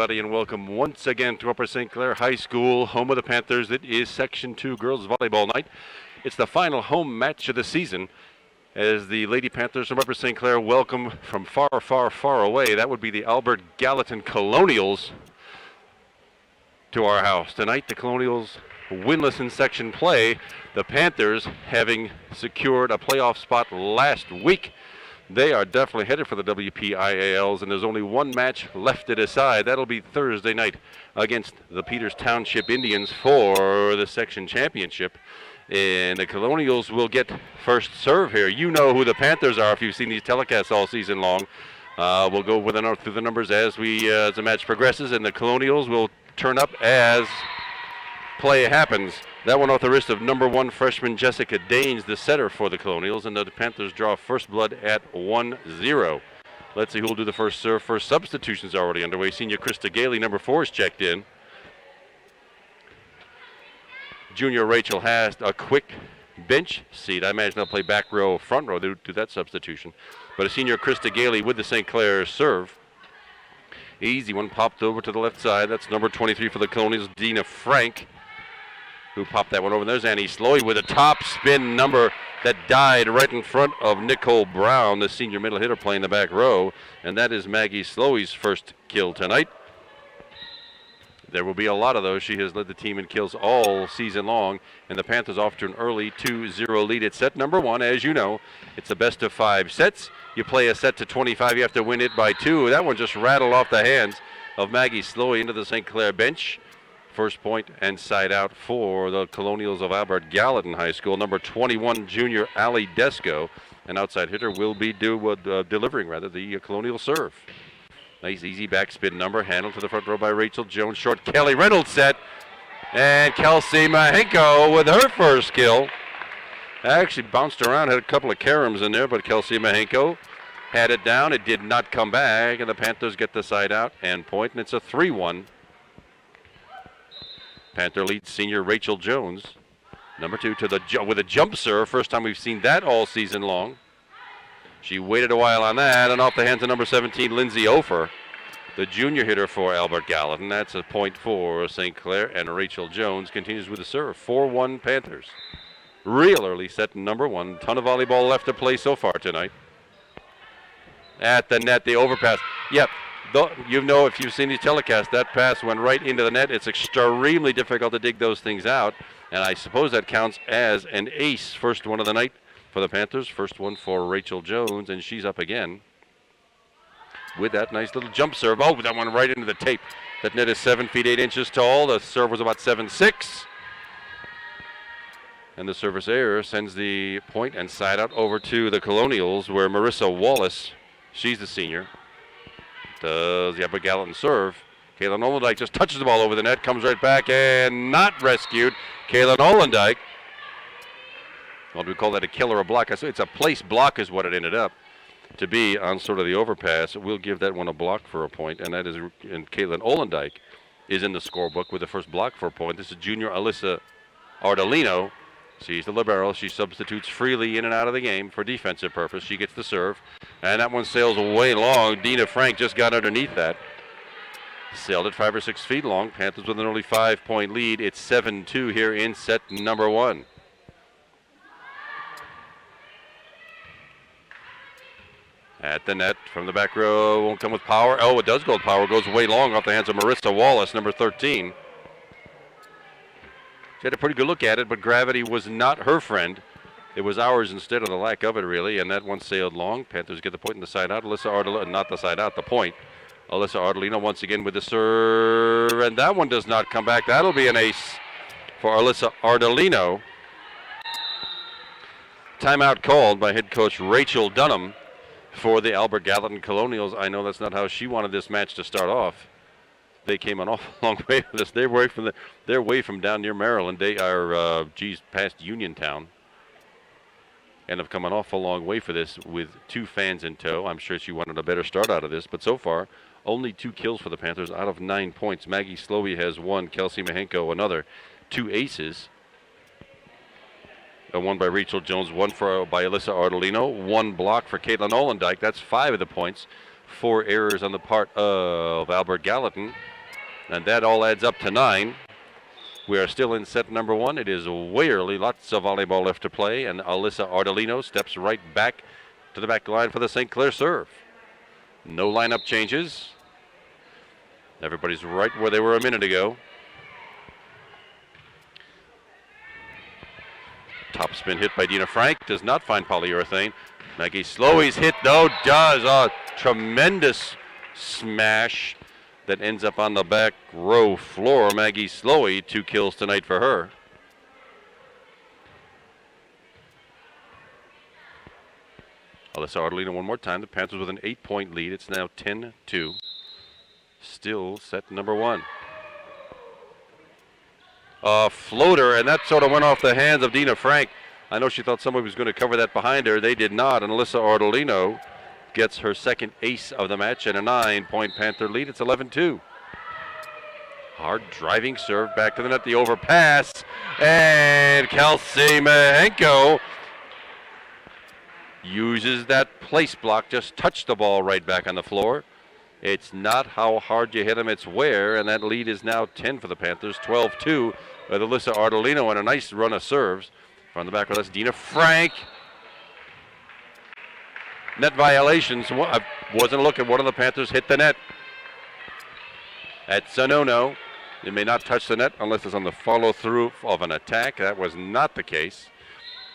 everybody, and welcome once again to Upper St. Clair High School, home of the Panthers. It is Section 2 girls volleyball night. It's the final home match of the season as the Lady Panthers from Upper St. Clair welcome from far, far, far away. That would be the Albert Gallatin Colonials to our house. Tonight, the Colonials winless in section play. The Panthers, having secured a playoff spot last week, they are definitely headed for the WPIALs, and there's only one match left to decide. That'll be Thursday night against the Peters Township Indians for the section championship. And the Colonials will get first serve here. You know who the Panthers are if you've seen these telecasts all season long. We'll go through the numbers as the match progresses, and the Colonials will turn up as play happens. That one off the wrist of number 1 freshman Jessica Daines, the setter for the Colonials, and the Panthers draw first blood at 1-0. Let's see who will do the first serve. First substitutions already underway. Senior Krista Gailey, number 4, is checked in. Junior Rachel has a quick bench seat. I imagine they'll play back row, front row. They'll do that substitution. But a senior Krista Gailey with the St. Clair serve. Easy one popped over to the left side. That's number 23 for the Colonials, Dina Frank, who popped that one over. There's Annie Slowy with a top spin number that died right in front of Nicole Brown, the senior middle hitter playing the back row. And that is Maggie Slowy's first kill tonight. There will be a lot of those. She has led the team in kills all season long. And the Panthers off to an early 2-0 lead at set number 1. As you know, it's a best of 5 sets. You play a set to 25, you have to win it by 2. That one just rattled off the hands of Maggie Slowy into the St. Clair bench. First point and side out for the Colonials of Albert Gallatin High School. Number 21, junior Allie Desco. An outside hitter will be delivering the Colonial serve. Nice easy backspin number handled to the front row by Rachel Jones. Short Kelly Reynolds set. And Kelsey Mahenko with her first kill. Actually bounced around, had a couple of caroms in there, but Kelsey Mahenko had it down. It did not come back, and the Panthers get the side out and point, and it's a 3-1. Panther leads senior Rachel Jones. Number 2 with a jump serve. First time we've seen that all season long. She waited a while on that, and off the hands of number 17, Lindsay Ofer, the junior hitter for Albert Gallatin. That's a point for St. Clair, and Rachel Jones continues with the serve. 4-1 Panthers. Real early set number 1. Ton of volleyball left to play so far tonight. At the net, the overpass. Yep. You know, if you've seen these telecasts, that pass went right into the net. It's extremely difficult to dig those things out, and I suppose that counts as an ace. First one of the night for the Panthers. First one for Rachel Jones, and she's up again with that nice little jump serve. Oh, that one right into the tape. That net is 7 feet 8 inches tall. The serve was about 7'6". And the service error sends the point and side out over to the Colonials, where Marissa Wallace, she's the senior, does the Upper Gallatin serve. Kaylin Olendike just touches the ball over the net, comes right back, and not rescued. Kaylin Olendike. Well, do we call that a kill or a block? I say it's a place block is what it ended up to be on sort of the overpass. We'll give that one a block for a point, and that is, and Kaylin Olendike is in the scorebook with the first block for a point. This is junior Alyssa Ardolino. She's the libero. She substitutes freely in and out of the game for defensive purpose. She gets the serve, and that one sails way long. Dina Frank just got underneath that. Sailed it 5 or 6 feet long. Panthers with an early 5-point lead. It's 7-2 here in set number 1. At the net from the back row, won't come with power. Oh, it does go with power. Goes way long off the hands of Marissa Wallace, number 13. She had a pretty good look at it, but gravity was not her friend. It was ours instead of the lack of it, really, and that one sailed long. Panthers get the point in the side out. Alyssa Ardolino, not the side out, the point. Alyssa Ardolino once again with the serve, and that one does not come back. That'll be an ace for Alyssa Ardolino. Timeout called by head coach Rachel Dunham for the Albert Gallatin Colonials. I know that's not how she wanted this match to start off. They came an awful long way for this. They're way from down near Maryland. They are, past Uniontown, and have come an awful long way for this with 2 fans in tow. I'm sure she wanted a better start out of this, but so far, only 2 kills for the Panthers out of 9 points. Maggie Slowy has 1, Kelsey Mahenko another. 2 aces. One by Rachel Jones, one by Alyssa Ardolino, 1 block for Caitlin Olendike. That's 5 of the points. 4 errors on the part of Albert Gallatin. And that all adds up to 9. We are still in set number 1. It is way early. Lots of volleyball left to play. And Alyssa Ardolino steps right back to the back line for the St. Clair serve. No lineup changes. Everybody's right where they were a minute ago. Top spin hit by Dina Frank. Does not find polyurethane. Maggie Slowey's hit, though, does. A tremendous smash that ends up on the back row floor. Maggie Slowey, 2 kills tonight for her. Alyssa Ardolino one more time. The Panthers with an 8-point lead. It's now 10-2. Still set number 1. A floater, and that sort of went off the hands of Dina Frank. I know she thought somebody was going to cover that behind her. They did not, and Alyssa Ardolino gets her second ace of the match and a 9-point Panther lead. It's 11-2. Hard driving serve back to the net, the overpass, and Kelsey Mahenko uses that place block, just touched the ball right back on the floor. It's not how hard you hit him, it's where, and that lead is now 10 for the Panthers, 12-2 with Alyssa Ardolino and a nice run of serves. From the back of us, Dina Frank. Net violations. I wasn't looking. One of the Panthers hit the net. That's a no-no. It may not touch the net unless it's on the follow-through of an attack. That was not the case.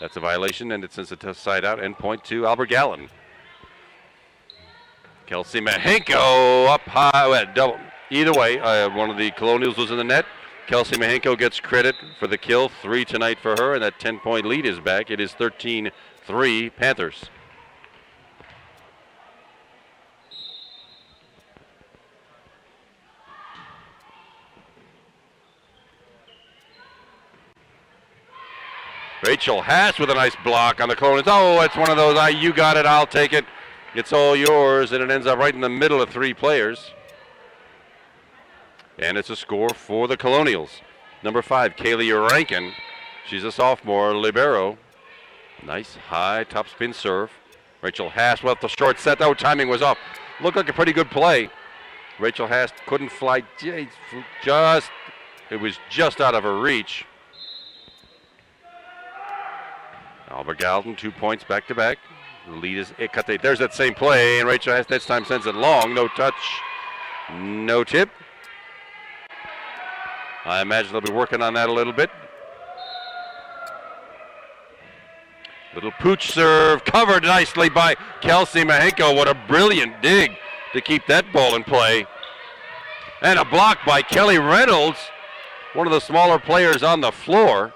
That's a violation, and it sends the side out. And point to Albert Gallatin. Kelsey Mahenko up high. Double. Either way, one of the Colonials was in the net. Kelsey Mahenko gets credit for the kill. 3 tonight for her, and that 10-point lead is back. It is 13-3 Panthers. Rachel Haas with a nice block on the Colonials. Oh, it's one of those, you got it, I'll take it. It's all yours, and it ends up right in the middle of 3 players. And it's a score for the Colonials. Number 5, Kaylee Rankin. She's a sophomore, libero. Nice high top spin serve. Rachel Haas with the short set. Oh, timing was off. Looked like a pretty good play. Rachel Haas couldn't fly. It was just out of her reach. Albert Gallatin, 2 points back to back. The lead is Ikate. There's that same play, and Rachel Haas this time sends it long. No touch, no tip. I imagine they'll be working on that a little bit. Little pooch serve, covered nicely by Kelsey Mahenko. What a brilliant dig to keep that ball in play. And a block by Kelly Reynolds, one of the smaller players on the floor.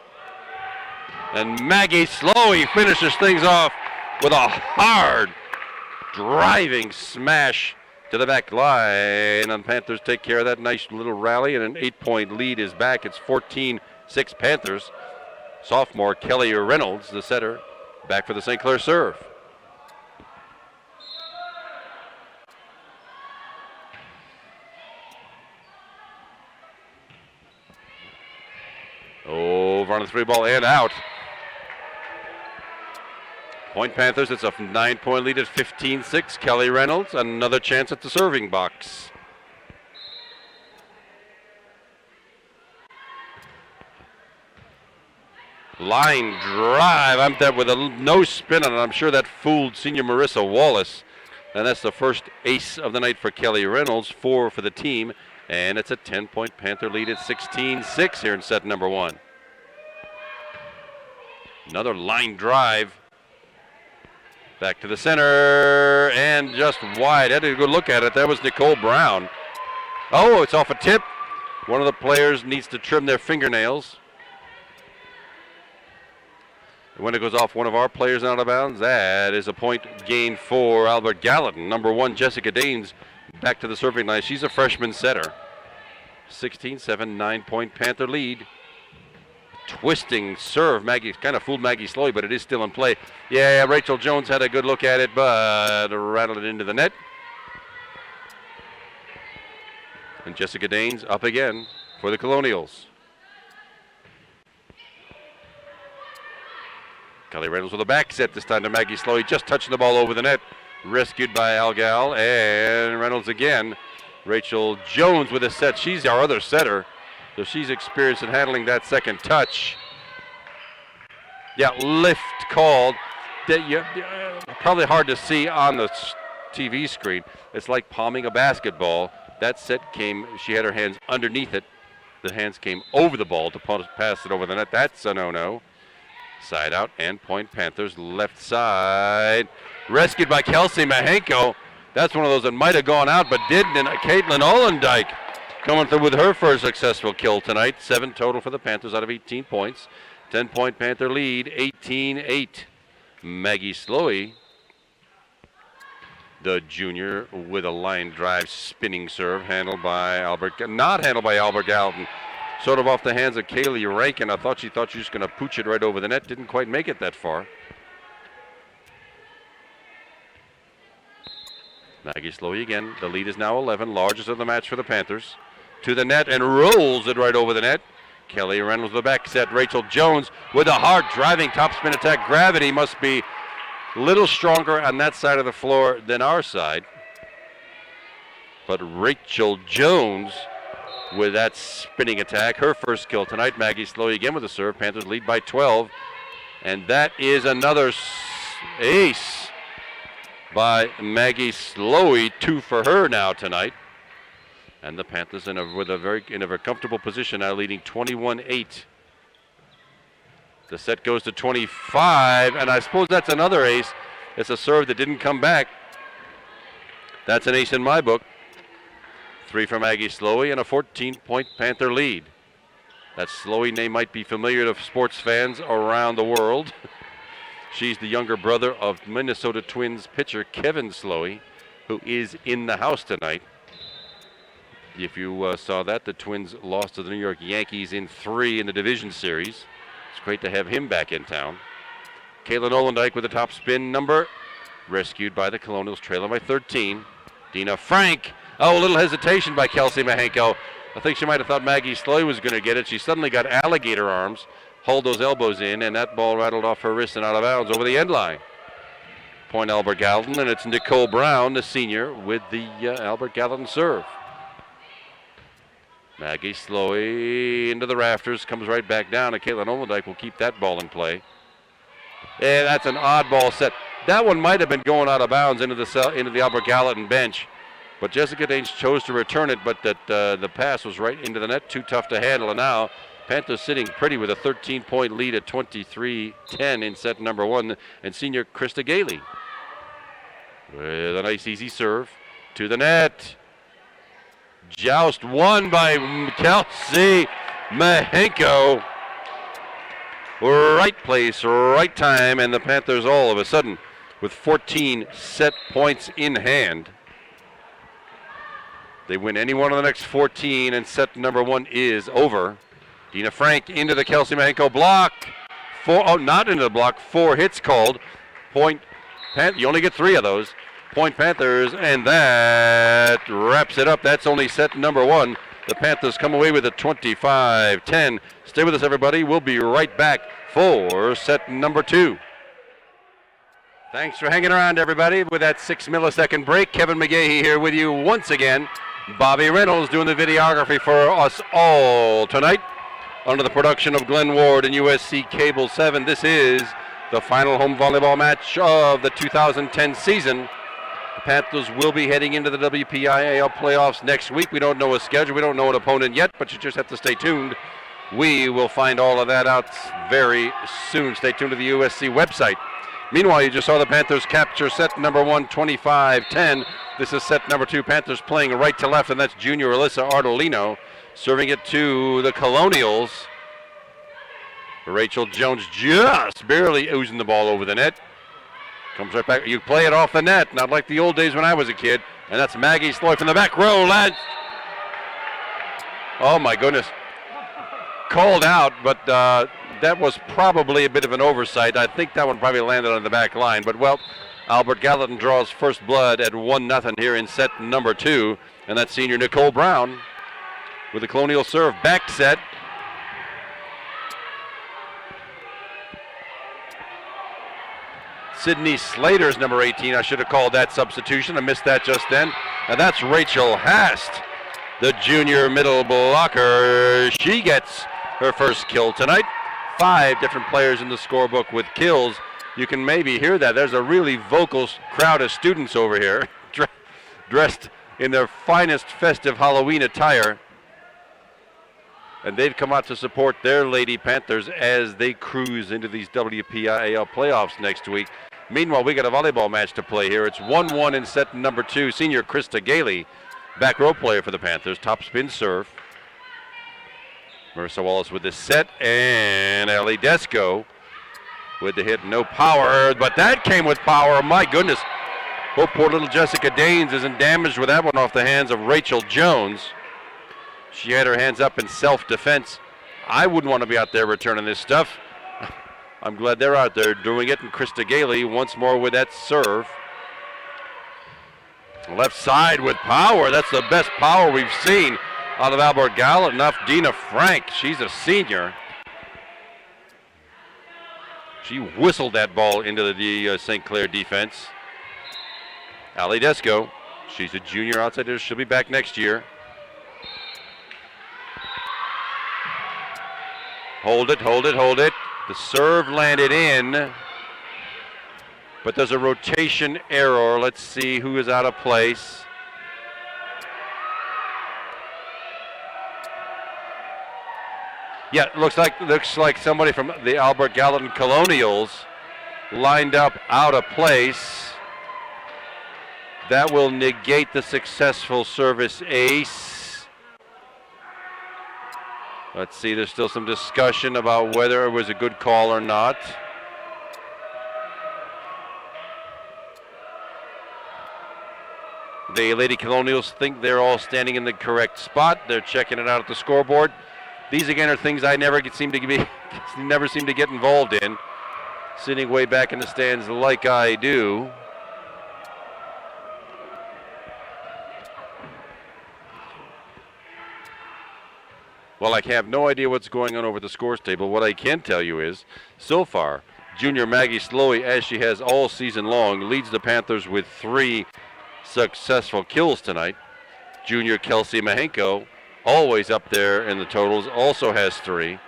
And Maggie Slowey finishes things off with a hard driving smash to the back line, and the Panthers take care of that nice little rally, and an 8-point lead is back. It's 14-6 Panthers. Sophomore Kelly Reynolds, the setter, back for the St. Clair serve. Over on the 3-ball and out. Point Panthers, it's a 9-point lead at 15-6. Kelly Reynolds, another chance at the serving box. Line drive, I'm there with no spin on it. I'm sure that fooled senior Marissa Wallace. And that's the first ace of the night for Kelly Reynolds, 4 for the team. And it's a 10-point Panther lead at 16-6 here in set number 1. Another line drive. Back to the center, and just wide. I had a good look at it. That was Nicole Brown. Oh, it's off a tip. One of the players needs to trim their fingernails. And when it goes off one of our players out of bounds, that is a point gain for Albert Gallatin. Number 1, Jessica Danes, back to the serving line. She's a freshman setter. 16-7, 9-point Panther lead. Twisting serve. Maggie kind of fooled Maggie Slowey, but it is still in play. Yeah, Rachel Jones had a good look at it, but rattled it into the net. And Jessica Danes up again for the Colonials. Kelly Reynolds with a back set this time to Maggie Slowey, just touching the ball over the net. Rescued by Algal, and Reynolds again Rachel Jones with a set. She's our other setter, so she's experienced in handling that second touch. Yeah, lift called. Probably hard to see on the TV screen. It's like palming a basketball. That set came, she had her hands underneath it. The hands came over the ball to pass it over the net. That's a no-no. Side out and point Panthers left side. Rescued by Kelsey Mahenko. That's one of those that might have gone out but didn't. And Caitlin Olendyke coming through with her first successful kill tonight. 7 total for the Panthers out of 18 points. 10-point Panther lead, 18-8. Maggie Slowey, the junior, with a line drive spinning serve, not handled by Albert Gallatin. Sort of off the hands of Kaylee Rankin. I thought she was just going to pooch it right over the net. Didn't quite make it that far. Maggie Slowey again. The lead is now 11, largest of the match for the Panthers. To the net and rolls it right over the net. Kelly Reynolds with the back set. Rachel Jones with a hard driving topspin attack. Gravity must be a little stronger on that side of the floor than our side. But Rachel Jones with that spinning attack. Her first kill tonight. Maggie Slowey again with the serve. Panthers lead by 12. And that is another ace by Maggie Slowey. 2 for her now tonight. And the Panthers in a very comfortable position now, leading 21-8. The set goes to 25, and I suppose that's another ace. It's a serve that didn't come back. That's an ace in my book. 3 for Maggie Slowey and a 14-point Panther lead. That Slowey name might be familiar to sports fans around the world. She's the younger brother of Minnesota Twins pitcher Kevin Slowey, who is in the house tonight. If you saw that, the Twins lost to the New York Yankees in 3 in the division series. It's great to have him back in town. Caitlin Olendyke with a top spin number. Rescued by the Colonials, trailing by 13. Dina Frank. Oh, a little hesitation by Kelsey Mahenko. I think she might have thought Maggie Slowey was going to get it. She suddenly got alligator arms, hold those elbows in, and that ball rattled off her wrist and out of bounds over the end line. Point Albert Gallatin, and it's Nicole Brown, the senior, with the Albert Gallatin serve. Maggie Slowey into the rafters, comes right back down, and Caitlin Olendyke will keep that ball in play. And that's an odd ball set. That one might have been going out of bounds into the Albert Gallatin bench, but Jessica Daines chose to return it, but the pass was right into the net, too tough to handle. And now Panthers sitting pretty with a 13-point lead at 23-10 in set number 1, and senior Krista Gailey with a nice easy serve to the net. Joust won by Kelsey Mahenko. Right place, right time, and the Panthers all of a sudden with 14 set points in hand. They win any one of the next 14, and set number 1 is over. Dina Frank into the Kelsey Mahenko block. Not into the block. 4 hits called. Point. You only get 3 of those. Point Panthers, and that wraps it up. That's only set number 1. The Panthers come away with a 25-10. Stay with us, everybody. We'll be right back for set number 2. Thanks for hanging around, everybody. With that 6-millisecond break, Kevin McGahey here with you once again. Bobby Reynolds doing the videography for us all tonight. Under the production of Glenn Ward and USC Cable 7, this is the final home volleyball match of the 2010 season. The Panthers will be heading into the WPIAL playoffs next week. We don't know a schedule. We don't know an opponent yet, but you just have to stay tuned. We will find all of that out very soon. Stay tuned to the USC website. Meanwhile, you just saw the Panthers capture set number 1, 25-10. This is set number 2. Panthers playing right to left, and that's junior Alyssa Ardolino serving it to the Colonials. Rachel Jones just barely oozing the ball over the net. Comes right back. You play it off the net, not like the old days when I was a kid. And that's Maggie Slowey from the back row, lads. Oh, my goodness. Called out, but that was probably a bit of an oversight. I think that one probably landed on the back line. But, well, Albert Gallatin draws first blood at 1-0 here in set number 2. And that's senior Nicole Brown with the Colonial serve. Back set. Sydney Slater's number 18. I should have called that substitution. I missed that just then. And that's Rachel Hast, the junior middle blocker. She gets her first kill tonight. 5 different players in the scorebook with kills. You can maybe hear that. There's a really vocal crowd of students over here dressed in their finest festive Halloween attire. And they've come out to support their Lady Panthers as they cruise into these WPIAL playoffs next week. Meanwhile, we got a volleyball match to play here. It's 1-1 in set number 2. Senior Krista Gailey, back row player for the Panthers. Top spin serve. Marissa Wallace with the set, and Ellie Desco with the hit. No power, but that came with power. My goodness. Oh, poor little Jessica Daines isn't damaged with that one off the hands of Rachel Jones. She had her hands up in self-defense. I wouldn't want to be out there returning this stuff. I'm glad they're out there doing it, and Krista Gailey once more with that serve. Left side with power. That's the best power we've seen out of Albert Gallatin. Enough Dina Frank. She's a senior. She whistled that ball into the St. Clair defense. Ali Desco, she's a junior outsider. She'll be back next year. Hold it, hold it, hold it. The serve landed in, but there's a rotation error. Let's see who is out of place. Yeah, it looks like somebody from the Albert Gallatin Colonials lined up out of place. That will negate the successful service ace. Let's see, there's still some discussion about whether it was a good call or not. The Lady Colonials think they're all standing in the correct spot. They're checking it out at the scoreboard. These again are things I never seem to get involved in. Sitting way back in the stands like I do. Well, I have no idea what's going on over the scores table. What I can tell you is, so far, junior Maggie Slowey, as she has all season long, leads the Panthers with 3 successful kills tonight. Junior Kelsey Mahenko, always up there in the totals, also has 3.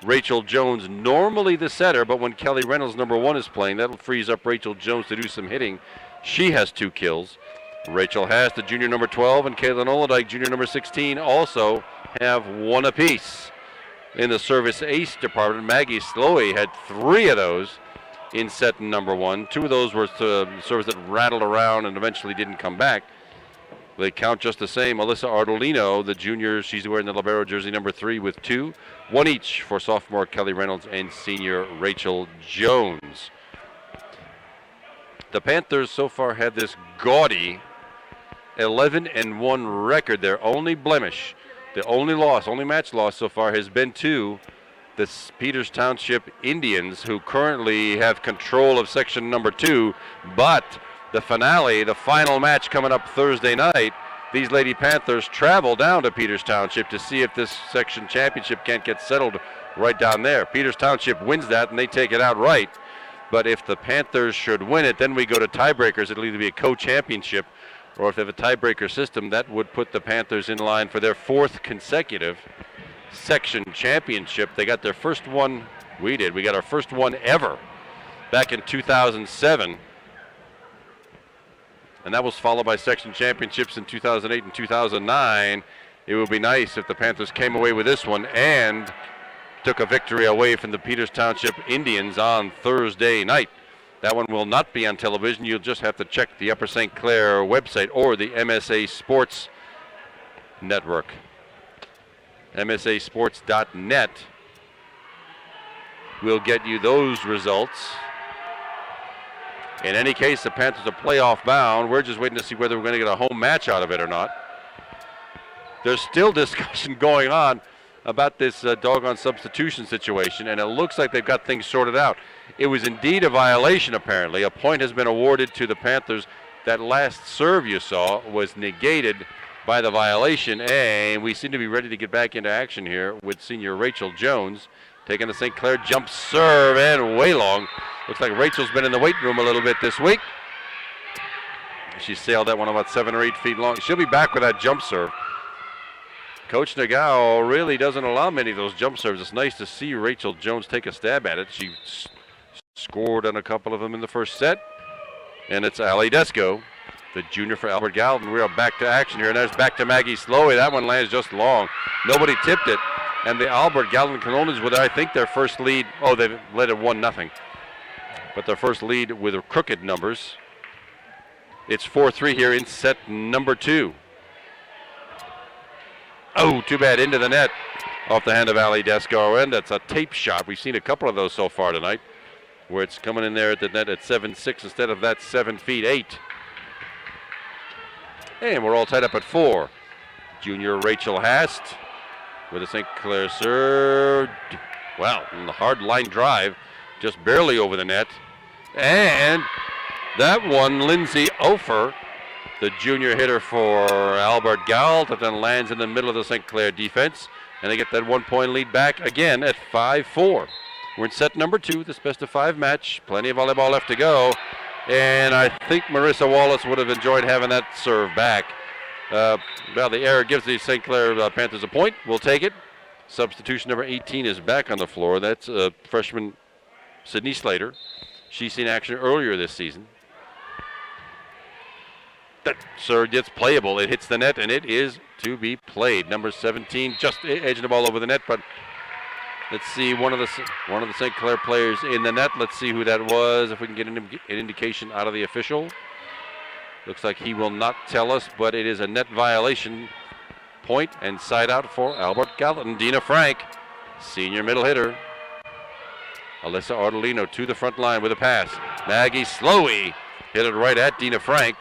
Rachel Jones, normally the setter, but when Kelly Reynolds, number 1, is playing, that frees up Rachel Jones to do some hitting. She has 2 kills. Rachel Haas, the junior number 12, and Caitlin Olodike, junior number 16, also have 1 apiece. In the service ace department, Maggie Slowey had 3 of those in set number 1. 2 of those were serves that rattled around and eventually didn't come back. They count just the same. Alyssa Ardolino, the junior, she's wearing the libero jersey number 3 with 2. 1 each for sophomore Kelly Reynolds and senior Rachel Jones. The Panthers so far had this gaudy 11-1 record. Their only blemish, the only match loss so far has been to the Peters Township Indians, who currently have control of section number 2, but the finale, the final match coming up Thursday night, these Lady Panthers travel down to Peters Township to see if this section championship can't get settled right down there. Peters Township wins that and they take it outright. But if the Panthers should win it, then we go to tiebreakers. It'll either be a co-championship, or if they have a tiebreaker system, that would put the Panthers in line for their 4th consecutive section championship. They got their first one, we got our first one ever back in 2007. And that was followed by section championships in 2008 and 2009. It would be nice if the Panthers came away with this one and took a victory away from the Peters Township Indians on Thursday night. That one will not be on television. You'll just have to check the Upper St. Clair website or the MSA Sports Network. MSAsports.net will get you those results. In any case, the Panthers are playoff bound. We're just waiting to see whether we're going to get a home match out of it or not. There's still discussion going on about this doggone substitution situation, and it looks like they've got things sorted out. It was indeed a violation, apparently. A point has been awarded to the Panthers. That last serve you saw was negated by the violation, and we seem to be ready to get back into action here with senior Rachel Jones taking the St. Clair jump serve, and way long. Looks like Rachel's been in the weight room a little bit this week. She sailed that one about 7 or 8 feet long. She'll be back with that jump serve. Coach Nagao really doesn't allow many of those jump serves. It's nice to see Rachel Jones take a stab at it. She scored on a couple of them in the first set. And it's Ali Desco, the junior for Albert Gallatin. We are back to action here, and there's back to Maggie Slowey. That one lands just long. Nobody tipped it. And the Albert Gallatin Cannolis with, I think, their first lead. Oh, they led it 1-0. But their first lead with crooked numbers. It's 4-3 here in set number 2. Oh, too bad, into the net off the hand of Ali Desco. And that's a tape shot. We've seen a couple of those so far tonight, where it's coming in there at the net at 7-6 instead of that 7 feet 8. And we're all tied up at 4. Junior Rachel Hast with a St. Clair serve. Wow, the hard line drive, just barely over the net. And that one, Lindsay Ofer, the junior hitter for Albert Gallatin, lands in the middle of the St. Clair defense. And they get that 1-point lead back again at 5-4. We're in set number 2, this best-of-5 match. Plenty of volleyball left to go. And I think Marissa Wallace would have enjoyed having that serve back. Well, the error gives the St. Clair Panthers a point. We'll take it. Substitution number 18 is back on the floor. That's freshman Sydney Slater. She's seen action earlier this season. That serve gets playable. It hits the net, and it is to be played. Number 17 just edging the ball over the net, but let's see one of the St. Clair players in the net. Let's see who that was, if we can get an indication out of the official. Looks like he will not tell us, but it is a net violation. Point and side out for Albert Gallatin. Dina Frank, senior middle hitter. Alyssa Ardolino to the front line with a pass. Maggie Slowey hit it right at Dina Frank.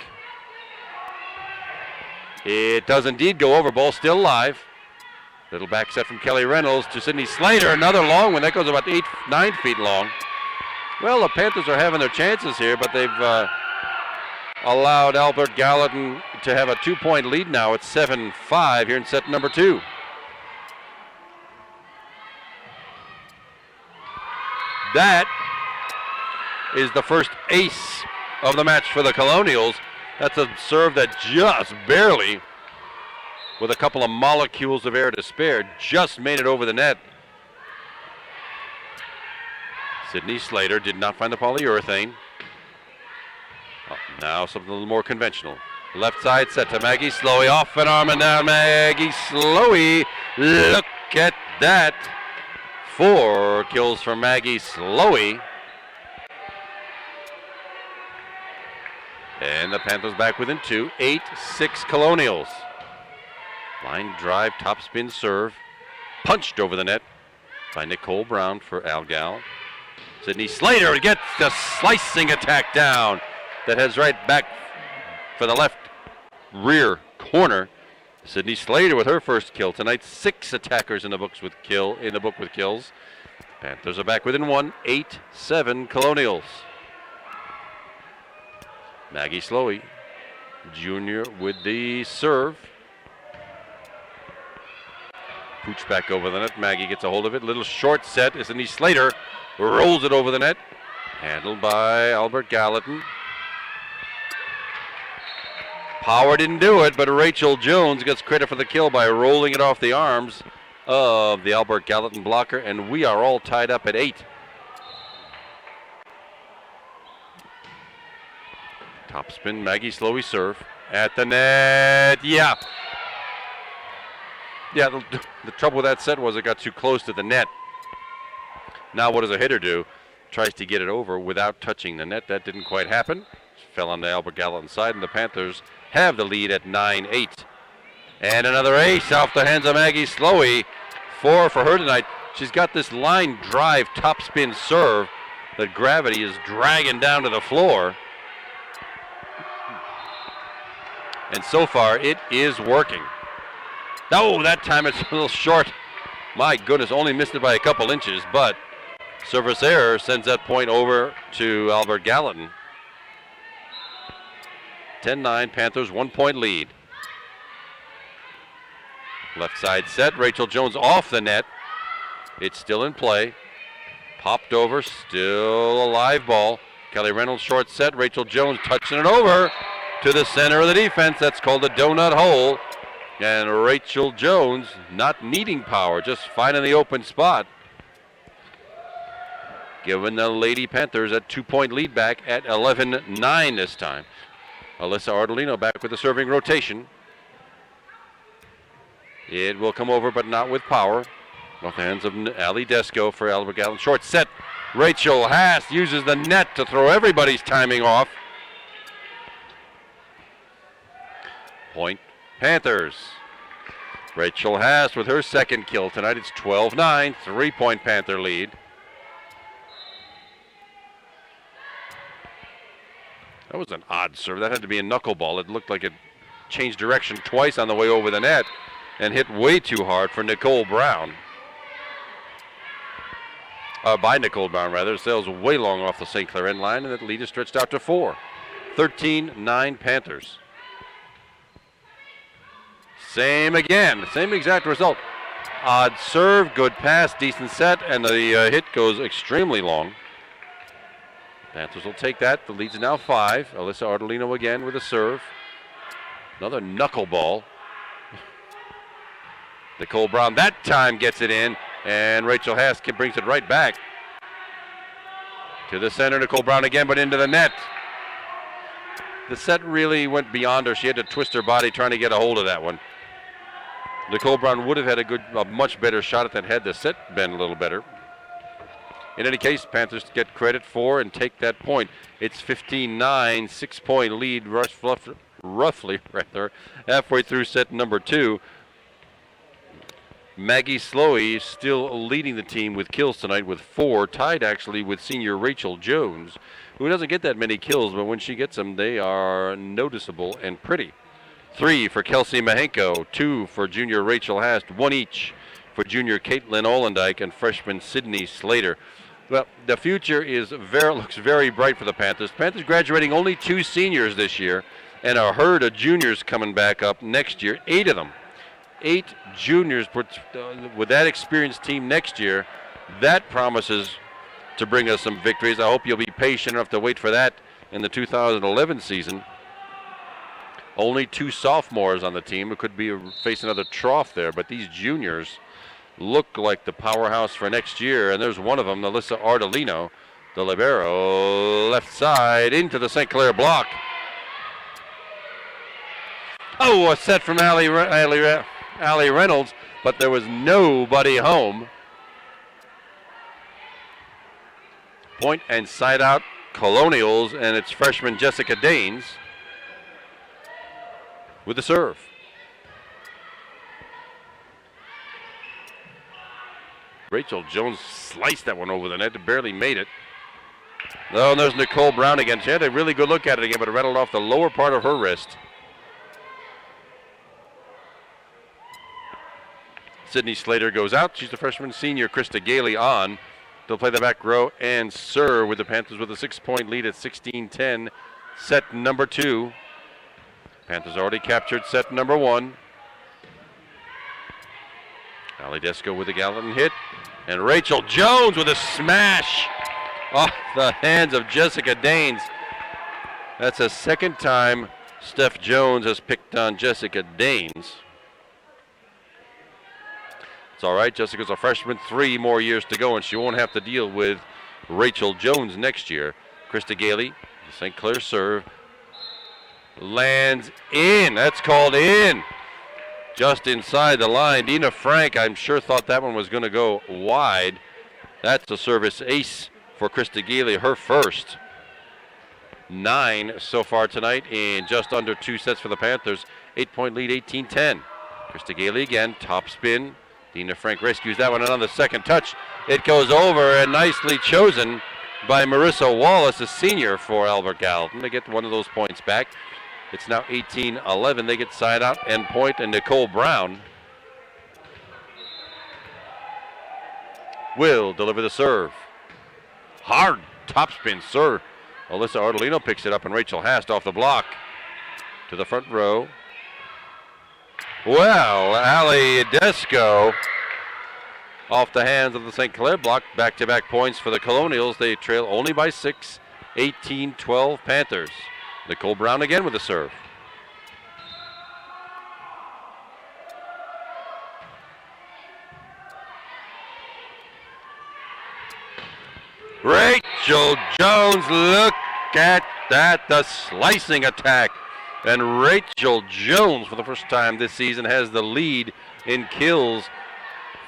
It does indeed go over. Ball still live. Little back set from Kelly Reynolds to Sydney Slater. Another long one. That goes about 9 feet long. Well, the Panthers are having their chances here, but they've allowed Albert Gallatin to have a 2-point lead now. It's 7-5 here in set number 2. That is the first ace of the match for the Colonials. That's a serve that just barely, with a couple of molecules of air to spare, just made it over the net. Sydney Slater did not find the polyurethane. Oh, now something a little more conventional. Left side set to Maggie Slowey. Off an arm and down, Maggie Slowey. Look at that. 4 kills for Maggie Slowey. And the Panthers back within 2. 8-6 Colonials. Line drive, top spin serve. Punched over the net by Nicole Brown for Al Gal. Sydney Slater gets the slicing attack down. That heads right back for the left rear corner. Sydney Slater with her first kill tonight. 6 attackers in the book with kills. Panthers are back within 1. 8-7 Colonials. Maggie Slowey, junior, with the serve. Pooch back over the net. Maggie gets a hold of it. Little short set. Sydney Slater rolls it over the net. Handled by Albert Gallatin. Power didn't do it, but Rachel Jones gets credit for the kill by rolling it off the arms of the Albert Gallatin blocker, and we are all tied up at 8. Top spin, Maggie Slowey serve at the net. Yeah, the trouble with that set was it got too close to the net. Now what does a hitter do? Tries to get it over without touching the net. That didn't quite happen. Fell on the Albert Gallatin side, and the Panthers have the lead at 9-8. And another ace off the hands of Maggie Slowey. 4 for her tonight. She's got this line drive top spin serve that gravity is dragging down to the floor. And so far it is working. Oh, that time it's a little short. My goodness, only missed it by a couple inches, but service error sends that point over to Albert Gallatin. 10-9, Panthers 1-point lead. Left side set, Rachel Jones off the net. It's still in play. Popped over, still a live ball. Kelly Reynolds short set. Rachel Jones touching it over to the center of the defense. That's called a donut hole. And Rachel Jones not needing power, just finding the open spot. Giving the Lady Panthers a 2-point lead back at 11-9 this time. Alyssa Ardolino back with the serving rotation. It will come over, but not with power. Off the hands of Ali Desco for Albert Gallatin. Short set. Rachel Haas uses the net to throw everybody's timing off. Point Panthers. Rachel Haas with her second kill tonight. It's 12-9, 3-point Panther lead. That was an odd serve. That had to be a knuckleball. It looked like it changed direction twice on the way over the net and hit way too hard for Nicole Brown. By Nicole Brown, rather. Sails way long off the St. Clair end line, and that lead is stretched out to 4. 13-9 Panthers. Same again. Same exact result. Odd serve, good pass, decent set, and the hit goes extremely long. Panthers will take that. The lead's now 5. Alyssa Ardolino again with a serve. Another knuckleball. Nicole Brown that time gets it in, and Rachel Haskett brings it right back to the center. Nicole Brown again, but into the net. The set really went beyond her. She had to twist her body trying to get a hold of that one. Nicole Brown would have had a much better shot at that had the set been a little better. In any case, Panthers get credit for and take that point. It's 15-9, 6-point lead, roughly halfway through set number 2. Maggie Slowey still leading the team with kills tonight with 4, tied actually with senior Rachel Jones, who doesn't get that many kills, but when she gets them, they are noticeable and pretty. 3 for Kelsey Mahenko, 2 for junior Rachel Hast, 1 each for junior Caitlin Olendike and freshman Sydney Slater. Well, the future looks very bright for the Panthers. Panthers graduating only 2 seniors this year and a herd of juniors coming back up next year, 8 of them. 8 juniors with that experienced team next year. That promises to bring us some victories. I hope you'll be patient enough to wait for that in the 2011 season. Only 2 sophomores on the team. It could be face another trough there, but these juniors look like the powerhouse for next year, and there's one of them, Alyssa Ardolino, the libero, left side into the St. Clair block. Oh, a set from Ali Reynolds, but there was nobody home. Point and side out Colonials, and it's freshman Jessica Daines with the serve. Rachel Jones sliced that one over the net, barely made it. Oh, and there's Nicole Brown again. She had a really good look at it again, but it rattled off the lower part of her wrist. Sydney Slater goes out. She's the freshman senior. Krista Gailey on. They'll play the back row and serve with the Panthers with a 6-point lead at 16-10. Set number 2. Panthers already captured set number 1. Ali Desco with a Gallatin hit. And Rachel Jones with a smash off the hands of Jessica Daines. That's the second time Steph Jones has picked on Jessica Daines. It's all right. Jessica's a freshman, 3 more years to go, and she won't have to deal with Rachel Jones next year. Krista Gailey, the St. Clair serve, lands in. That's called in. Just inside the line. Dina Frank, I'm sure, thought that one was going to go wide. That's a service ace for Krista Gailey, her first. 9 so far tonight in just under 2 sets for the Panthers. 8-point lead, 18-10. Krista Gailey again, top spin. Dina Frank rescues that one, and on the second touch, it goes over, and nicely chosen by Marissa Wallace, a senior for Albert Gallatin, to get one of those points back. It's now 18-11. They get side out and point, and Nicole Brown will deliver the serve. Hard topspin serve. Alyssa Ardolino picks it up, and Rachel Hast off the block to the front row. Well, Ali Desco off the hands of the St. Clair block. Back-to-back points for the Colonials. They trail only by 6, 18-12 Panthers. Nicole Brown again with the serve. Rachel Jones, look at that, the slicing attack. And Rachel Jones, for the first time this season, has the lead in kills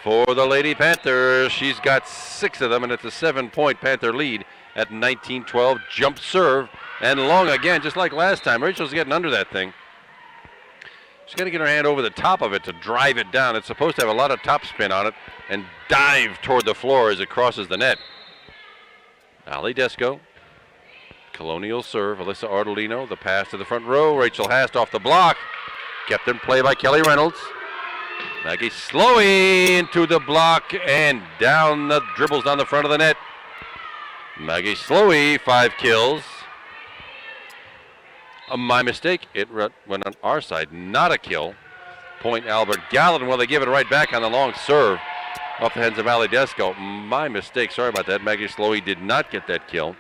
for the Lady Panthers. She's got 6 of them, and it's a 7-point Panther lead at 19-12. Jump serve, and long again, just like last time. Rachel's getting under that thing. She's got to get her hand over the top of it to drive it down. It's supposed to have a lot of top spin on it and dive toward the floor as it crosses the net. Ali Desco, Colonial serve, Alyssa Ardolino, the pass to the front row, Rachel Hast off the block, kept in play by Kelly Reynolds. Maggie Slowey into the block and down the dribbles down the front of the net. Maggie Slowey, 5 kills. My mistake, it went on our side, not a kill. Point Albert Gallatin, well, they give it right back on the long serve. Off the hands of Ali Desco. My mistake. Sorry about that. Maggie Slowey did not get that kill.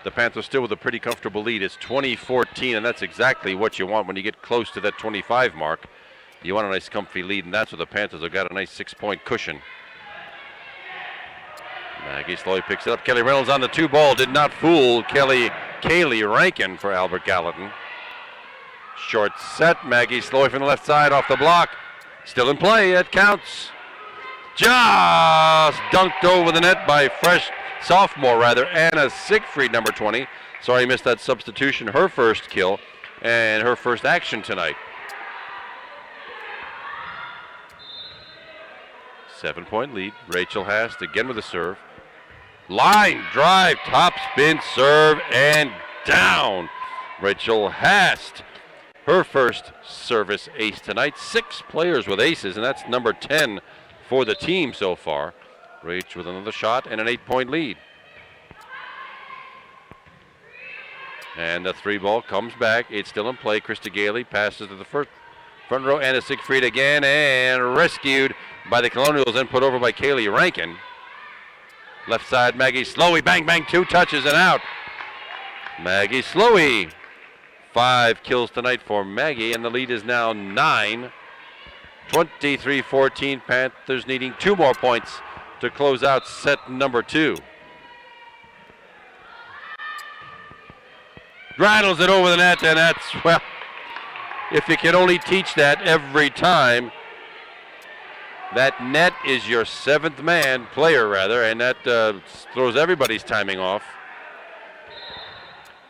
The Panthers still with a pretty comfortable lead. It's 20-14, and that's exactly what you want when you get close to that 25 mark. You want a nice comfy lead, and that's what the Panthers have got, a nice 6-point cushion. Maggie Slowey picks it up. Kelly Reynolds on the 2 ball. Did not fool Kaylee Rankin for Albert Gallatin. Short set. Maggie Slowey from the left side off the block. Still in play, it counts. Just dunked over the net by sophomore Anna Siegfried, number 20. Sorry, missed that substitution. Her first kill and her first action tonight. 7-point lead. Rachel Hast again with a serve. Line drive, top spin, serve, and down. Rachel Hast. Her first service ace tonight. 6 players with aces, and that's number 10 for the team so far. Rach with another shot and an 8-point lead. And the 3-ball comes back. It's still in play. Krista Gailey passes to the front row. Anna Siegfried again, and rescued by the Colonials and put over by Kaylee Rankin. Left side, Maggie Slowey. Bang, bang, 2 touches and out. Maggie Slowey. 5 kills tonight for Maggie, and the lead is now 9. 23-14, Panthers needing 2 more points to close out set number 2. Rattles it over the net, and that's, well, if you can only teach that every time. That net is your 7th man, player, and that throws everybody's timing off.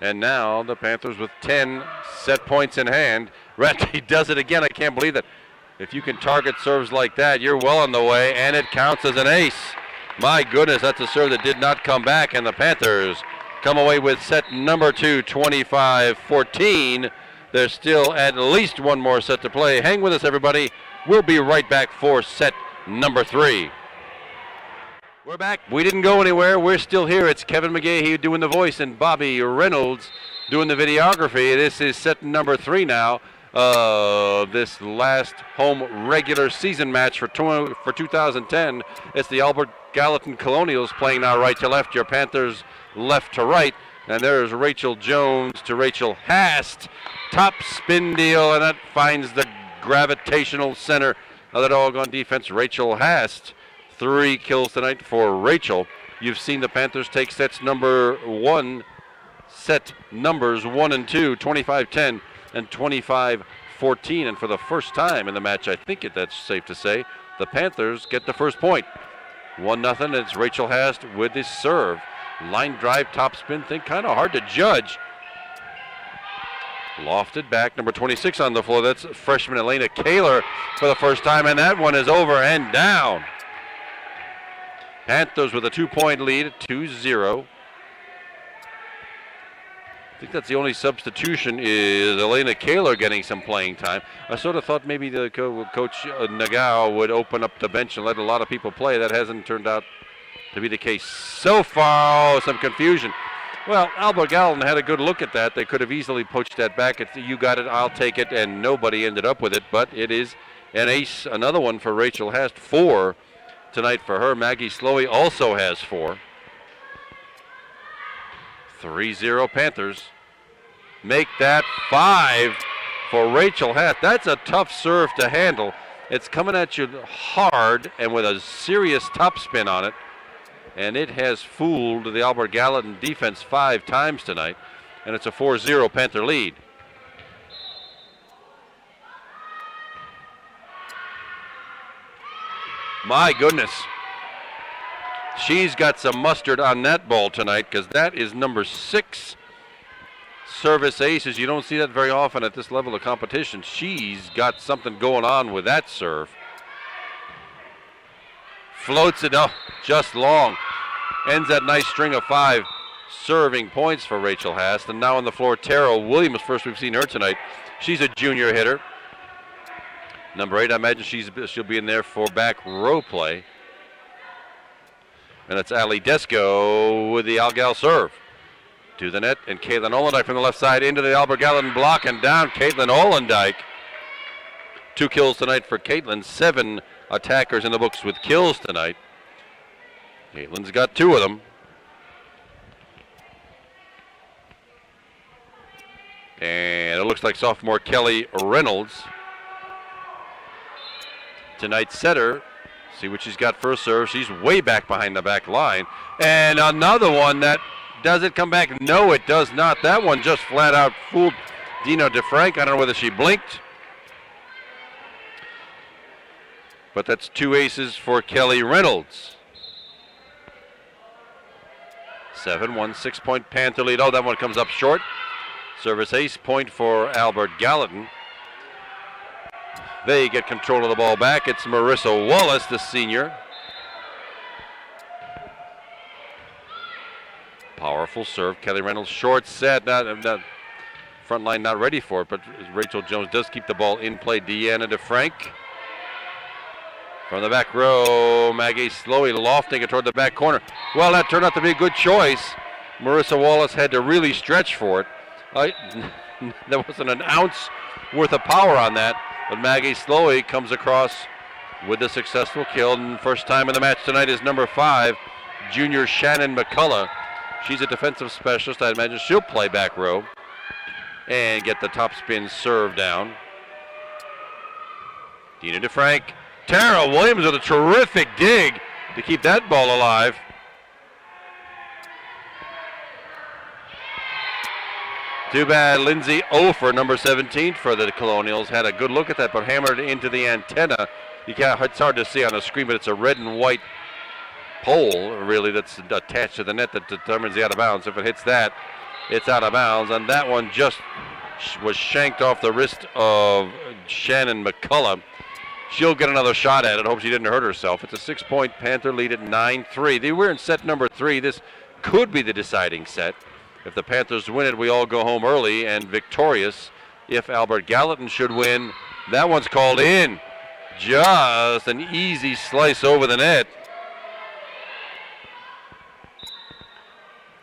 And now the Panthers with 10 set points in hand. Ratty does it again. I can't believe that. If you can target serves like that, you're well on the way, and it counts as an ace. My goodness, that's a serve that did not come back, and the Panthers come away with set number 2, 25-14. There's still at least 1 more set to play. Hang with us, everybody. We'll be right back for set number 3. We're back. We didn't go anywhere. We're still here. It's Kevin McGahey doing the voice and Bobby Reynolds doing the videography. This is set number 3 now. This last home regular season match for 2010. It's the Albert Gallatin Colonials playing now right to left. Your Panthers left to right. And there's Rachel Jones to Rachel Hast. Top spin deal, and that finds the gravitational center of the doggone defense. Rachel Hast. 3 kills tonight for Rachel. You've seen the Panthers take set numbers 1 and 2, 25-10 and 25-14. And for the first time in the match, I think that's safe to say, the Panthers get the first point. 1-0, it's Rachel Hast with his serve. Line drive, top spin thing, kind of hard to judge. Lofted back, number 26 on the floor. That's freshman Elena Kaler for the first time, and that one is over and down. Panthers with a 2-point lead, 2-0. I think that's the only substitution is Elena Kaler getting some playing time. I sort of thought maybe the coach Nagao would open up the bench and let a lot of people play. That hasn't turned out to be the case so far. Oh, some confusion. Well, Albert Gallatin had a good look at that. They could have easily poached that back. You got it, I'll take it, and nobody ended up with it. But it is An ace, another one for Rachel Hast. 4 tonight for her. Maggie Slowey also has 4. 3-0 Panthers. Make that 5 for Rachel Hast. That's a tough serve to handle. It's coming at you hard and with a serious topspin on it. And it has fooled the Albert Gallatin defense 5 times tonight. And it's a 4-0 Panther lead. My goodness. She's got some mustard on that ball tonight because that is number 6 service aces. You don't see that very often at this level of competition. She's got something going on with that serve. Floats it up just long. Ends that nice string of 5 serving points for Rachel Hast. And now on the floor, Tara Williams, first we've seen her tonight. She's a junior hitter. Number 8, I imagine she'll be in there for back row play. And it's Ali Desco with the Algal serve. To the net, and Caitlin Olendijk from the left side into the Albert Gallatin block and down. Caitlin Olendijk. 2 kills tonight for Caitlin. 7 attackers in the books with kills tonight. Caitlin's got 2 of them. And it looks like sophomore Kelly Reynolds. Tonight's setter. See what she's got first serve. She's way back behind the back line. And another one that, does it come back? No, it does not. That one just flat out fooled Dino DeFrank. I don't know whether she blinked. But that's 2 aces for Kelly Reynolds. 7-1, 6-point Panther lead. Oh, that one comes up short. Service ace point for Albert Gallatin. They get control of the ball back. It's Marissa Wallace, the senior. Powerful serve. Kelly Reynolds short set. Not front line not ready for it, but Rachel Jones does keep the ball in play. Deanna DeFrank. From the back row, Maggie Slowey lofting it toward the back corner. Well, that turned out to be a good choice. Marissa Wallace had to really stretch for it. There wasn't an ounce worth of power on that. But Maggie Slowey comes across with the successful kill. And first time in the match tonight is number 5, junior Shannon McCullough. She's a defensive specialist. I imagine she'll play back row and get the top spin serve down. Dina DeFrank. Tara Williams with a terrific dig to keep that ball alive. Too bad Lindsay Ofer, number 17 for the Colonials, had a good look at that, but hammered into the antenna. It's hard to see on the screen, but it's a red and white pole, really, that's attached to the net that determines the out of bounds. If it hits that, it's out of bounds, and that one just was shanked off the wrist of Shannon McCullough. She'll get another shot at it. Hope she didn't hurt herself. It's a 6-point Panther lead at 9-3. We're in set number 3. This could be the deciding set. If the Panthers win it, we all go home early and victorious. If Albert Gallatin should win, that one's called in. Just an easy slice over the net.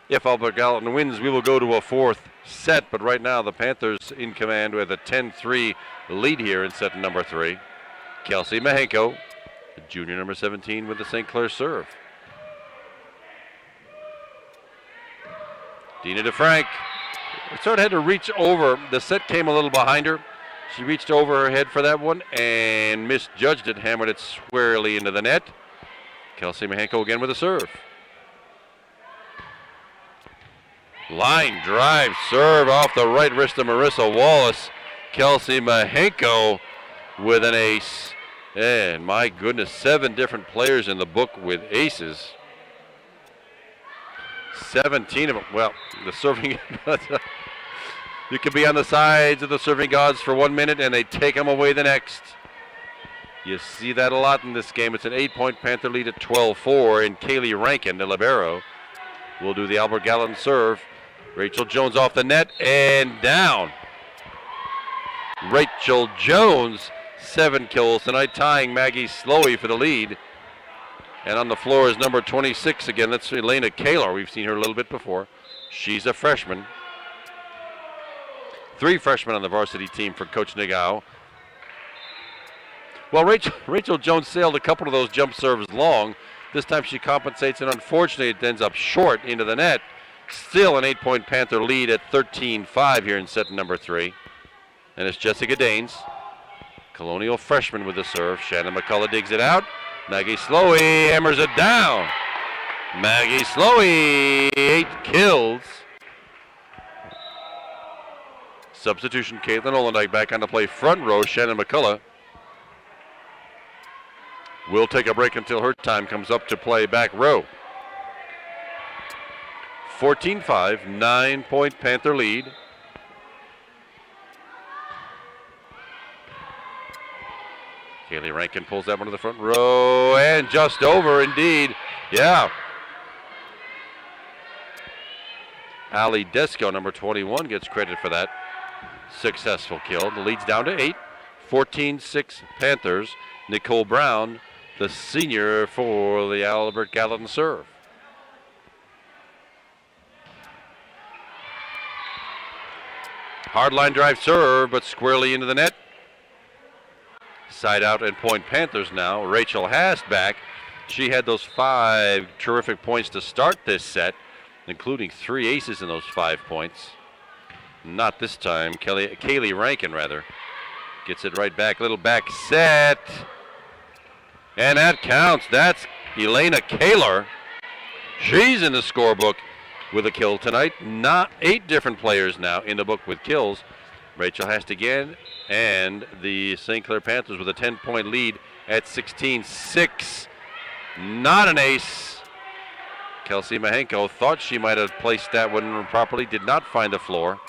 If Albert Gallatin wins, we will go to a 4th set. But right now, the Panthers in command with a 10-3 lead here in set number 3. Kelsey Mahenko, junior number 17 with the St. Clair serve. Dina DeFrank sort of had to reach over. The set came a little behind her. She reached over her head for that one and misjudged it, hammered it squarely into the net. Kelsey Mahenko again with a serve. Line drive serve off the right wrist of Marissa Wallace. Kelsey Mahenko with an ace. And my goodness, 7 different players in the book with aces. 17 of them. Well, the serving, you can be on the sides of the serving gods for 1 minute and they take them away the next. You see that a lot in this game. It's an 8-point Panther lead at 12-4, and Kaylee Rankin, the libero, will do the Albert Gallatin serve. Rachel Jones off the net and down. Rachel Jones, 7 kills tonight, tying Maggie Slowey for the lead. And on the floor is number 26 again. That's Elena Kaler. We've seen her a little bit before. She's a freshman. 3 freshmen on the varsity team for Coach Nagao. Well, Rachel Jones sailed a couple of those jump serves long. This time she compensates, and unfortunately it ends up short into the net. Still an 8-point Panther lead at 13-5 here in set number 3. And it's Jessica Danes, Colonial freshman with the serve. Shannon McCullough digs it out. Maggie Slowey hammers it down. Maggie Slowey, 8 kills. Substitution, Caitlin Olendijk back on to play front row. Shannon McCullough will take a break until her time comes up to play back row. 14-5, 9-point Panther lead. Kaylee Rankin pulls that one to the front row and just over indeed. Yeah. Ali Desco, number 21, gets credit for that successful kill. The lead's down to 8. 14-6 Panthers. Nicole Brown, the senior, for the Albert Gallatin serve. Hard line drive serve, but squarely into the net. Side out and point Panthers now. Rachel Hast back. She had those 5 terrific points to start this set, including 3 aces in those 5 points. Not this time. Kaylee Rankin, rather, gets it right back. Little back set. And that counts. That's Elena Kaler. She's in the scorebook with a kill tonight. Not 8 different players now in the book with kills. Rachel Hast again, and the St. Clair Panthers with a 10-point lead at 16-6. Not an ace. Kelsey Mahenko thought she might have placed that one properly, did not find the floor.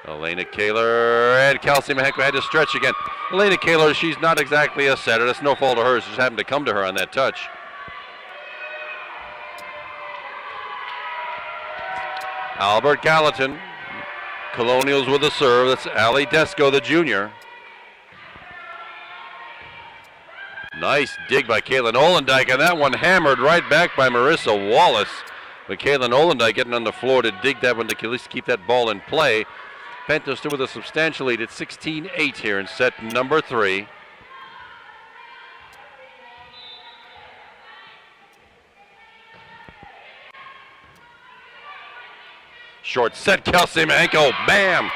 Elena Kaler, and Kelsey Mahenko had to stretch again. Elena Kaler, she's not exactly a setter. That's no fault of hers. It just happened to come to her on that touch. Albert Gallatin, Colonials with a serve. That's Ali Desco, the junior. Nice dig by Caitlin Olendijk, and that one hammered right back by Marissa Wallace. But Caitlin Olendijk getting on the floor to dig that one to at least keep that ball in play. Panthers still with a substantial lead at 16-8 here in set number 3. Short set, Kelsey Mahenko, bam!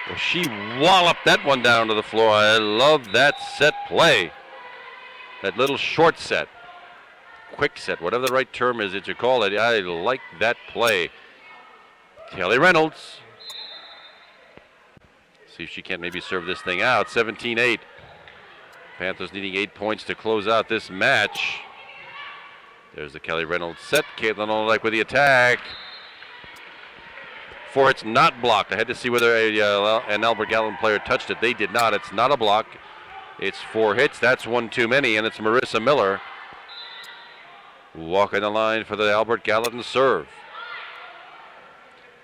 Well, she walloped that one down to the floor. I love that set play. That little short set, quick set, whatever the right term is that you call it. I like that play. Kelly Reynolds. See if she can't maybe serve this thing out. 17-8. Panthers needing 8 points to close out this match. There's the Kelly Reynolds set. Caitlin Olendijk with the attack. For it's not blocked. I had to see whether an Albert Gallatin player touched it. They did not. It's not a block. It's 4 hits. That's one too many, and it's Marissa Miller walking the line for the Albert Gallatin serve.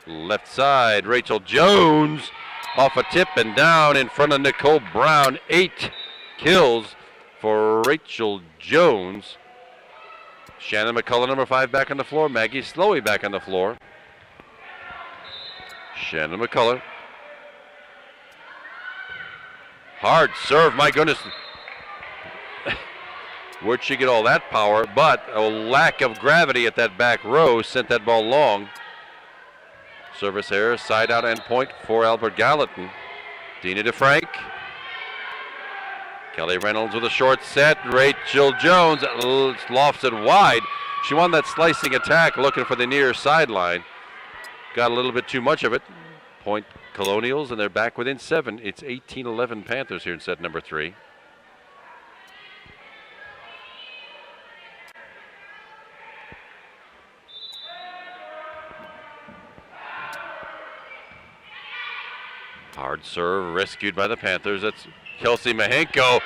Left side, Rachel Jones off a tip and down in front of Nicole Brown. 8 kills for Rachel Jones. Shannon McCullough, number 5, back on the floor. Maggie Slowey back on the floor. Shannon McCullough. Hard serve, my goodness. Where'd she get all that power? But a lack of gravity at that back row sent that ball long. Service error, side out end point for Albert Gallatin. Dina DeFrank. Kelly Reynolds with a short set. Rachel Jones lofts it wide. She won that slicing attack looking for the near sideline. Got a little bit too much of it. Point Colonials, and they're back within 7. It's 18-11 Panthers here in set number 3. Hard serve rescued by the Panthers. That's Kelsey Mahenko.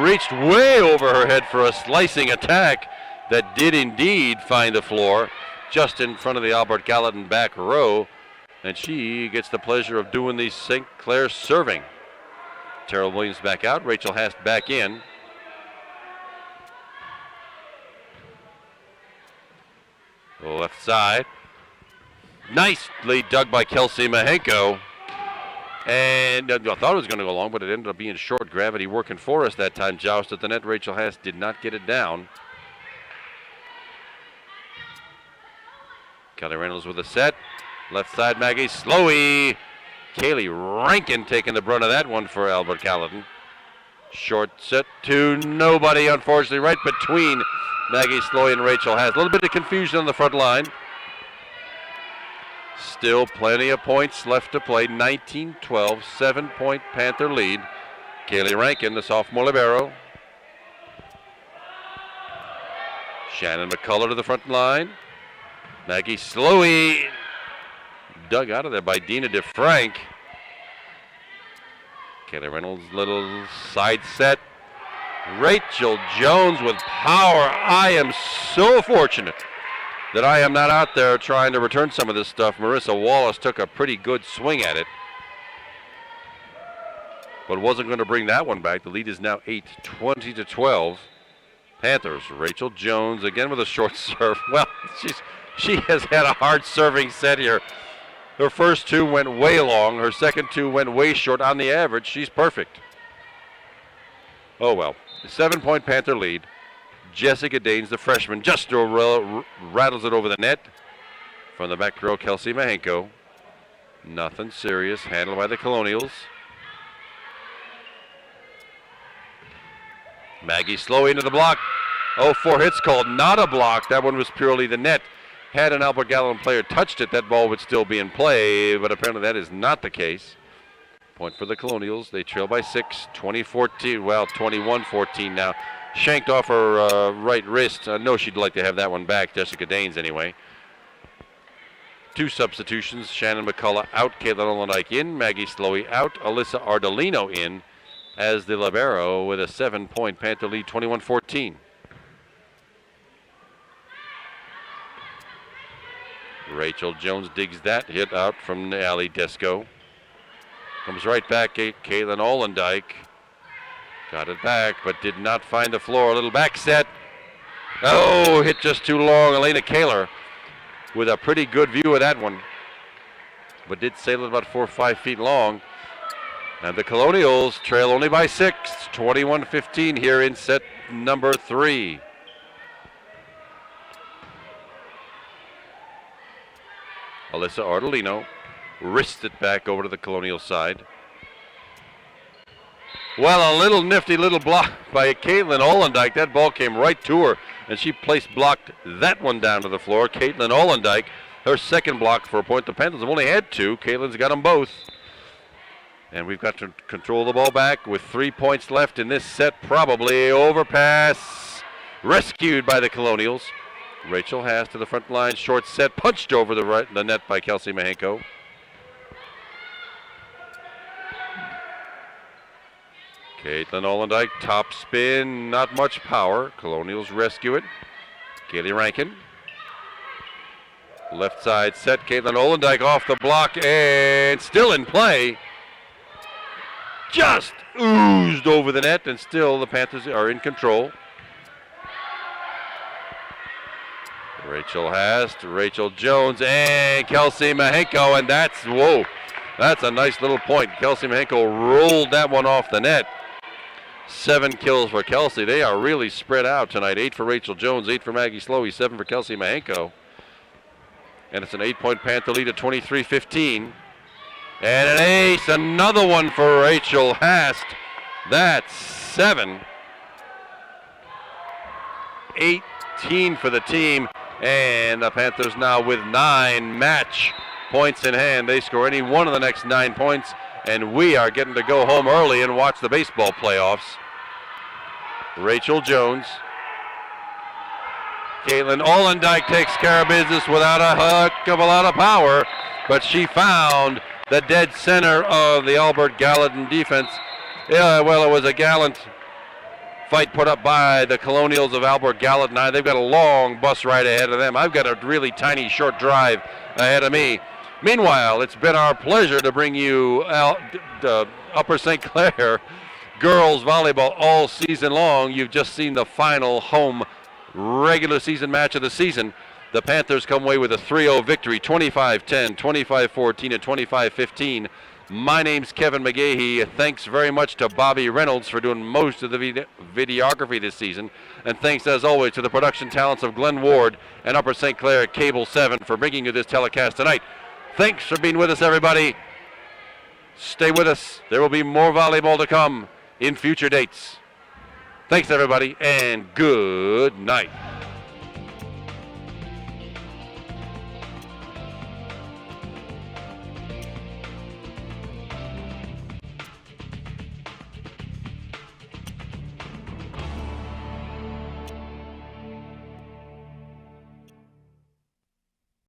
Reached way over her head for a slicing attack that did indeed find the floor just in front of the Albert Gallatin back row. And she gets the pleasure of doing the St. Clair serving. Terrell Williams back out. Rachel Hast back in. Left side. Nicely dug by Kelsey Mahenko. And I thought it was going to go long, but it ended up being short. Gravity working for us that time. Joust at the net. Rachel Haas did not get it down. Kelly Reynolds with a set. Left side, Maggie Slowey. Kaylee Rankin taking the brunt of that one for Albert Gallatin. Short set to nobody, unfortunately, right between Maggie Slowey and Rachel Haas. A little bit of confusion on the front line. Still plenty of points left to play. 19-12, 7-point Panther lead. Kaylee Rankin, the sophomore libero. Shannon McCullough to the front line. Maggie Slowey dug out of there by Dina DeFrank. Kaylee Reynolds, little side set. Rachel Jones with power. I am so fortunate that I am not out there trying to return some of this stuff. Marissa Wallace took a pretty good swing at it, but wasn't going to bring that one back. The lead is now 8, 20-12. Panthers. Rachel Jones again with a short serve. Well, she has had a hard serving set here. Her first two went way long. Her second two went way short. On the average, she's perfect. Oh well. 7-point Panther lead. Jessica Daines, the freshman, just rattles it over the net. From the back row, Kelsey Mahenko. Nothing serious. Handled by the Colonials. Maggie Slowey into the block. Oh, 4 hits called. Not a block. That one was purely the net. Had an Albert Gallatin player touched it, that ball would still be in play, but apparently that is not the case. Point for the Colonials. They trail by 6, 20-14. Well, 21-14 now. Shanked off her right wrist. I know she'd like to have that one back, Jessica Daines anyway. 2 substitutions. Shannon McCullough out, Caitlin Olendike in, Maggie Slowey out, Alyssa Ardolino in as the libero with a 7-point Panther lead, 21-14. Rachel Jones digs that hit out from Ali Desco. Comes right back, Caitlin Olendike. Got it back, but did not find the floor. A little back set. Oh, hit just too long. Elena Kaler with a pretty good view of that one, but did sail it about 4 or 5 feet long. And the Colonials trail only by 6, 21-15 here in set number 3. Alyssa Ardolino wrists it back over to the Colonial side. Well, a little nifty little block by Caitlin Olendike. That ball came right to her, and she blocked that one down to the floor. Caitlin Olendike, her second block for a point. The Panthers have only had 2. Caitlin's got them both. And we've got to control the ball back with 3 points left in this set. Probably overpass. Rescued by the Colonials. Rachel Haas to the front line. Short set. Punched over the net by Kelsey Mahenko. Caitlin Olendike, top spin, not much power. Colonials rescue it. Kaylee Rankin. Left side set. Caitlin Olendike off the block and still in play. Just oozed over the net, and still the Panthers are in control. Rachel Haas to Rachel Jones and Kelsey Mahenko, and that's a nice little point. Kelsey Mahenko rolled that one off the net. 7 kills for Kelsey. They are really spread out tonight. 8 for Rachel Jones, 8 for Maggie Slowey, 7 for Kelsey Mahenko. And it's an 8-point Panther lead at 23-15. And an ace, another one for Rachel Haas. That's 7. 18 for the team. And the Panthers now with 9 match points in hand. They score any one of the next 9 points, and we are getting to go home early and watch the baseball playoffs. Rachel Jones. Caitlin Olendike takes care of business without a heck of a lot of power, but she found the dead center of the Albert Gallatin defense. Yeah, well, it was a gallant fight put up by the Colonials of Albert Gallatin. Now they've got a long bus ride ahead of them. I've got a really tiny short drive ahead of me. Meanwhile, it's been our pleasure to bring you Upper St. Clair girls volleyball all season long. You've just seen the final home regular season match of the season. The Panthers come away with a 3-0 victory, 25-10, 25-14, and 25-15 My name's Kevin McGahee. Thanks very much to Bobby Reynolds for doing most of the videography this season. And thanks, as always, to the production talents of Glenn Ward and Upper St. Clair at Cable 7 for bringing you this telecast tonight. Thanks for being with us, everybody. Stay with us. There will be more volleyball to come in future dates. Thanks, everybody, and good night.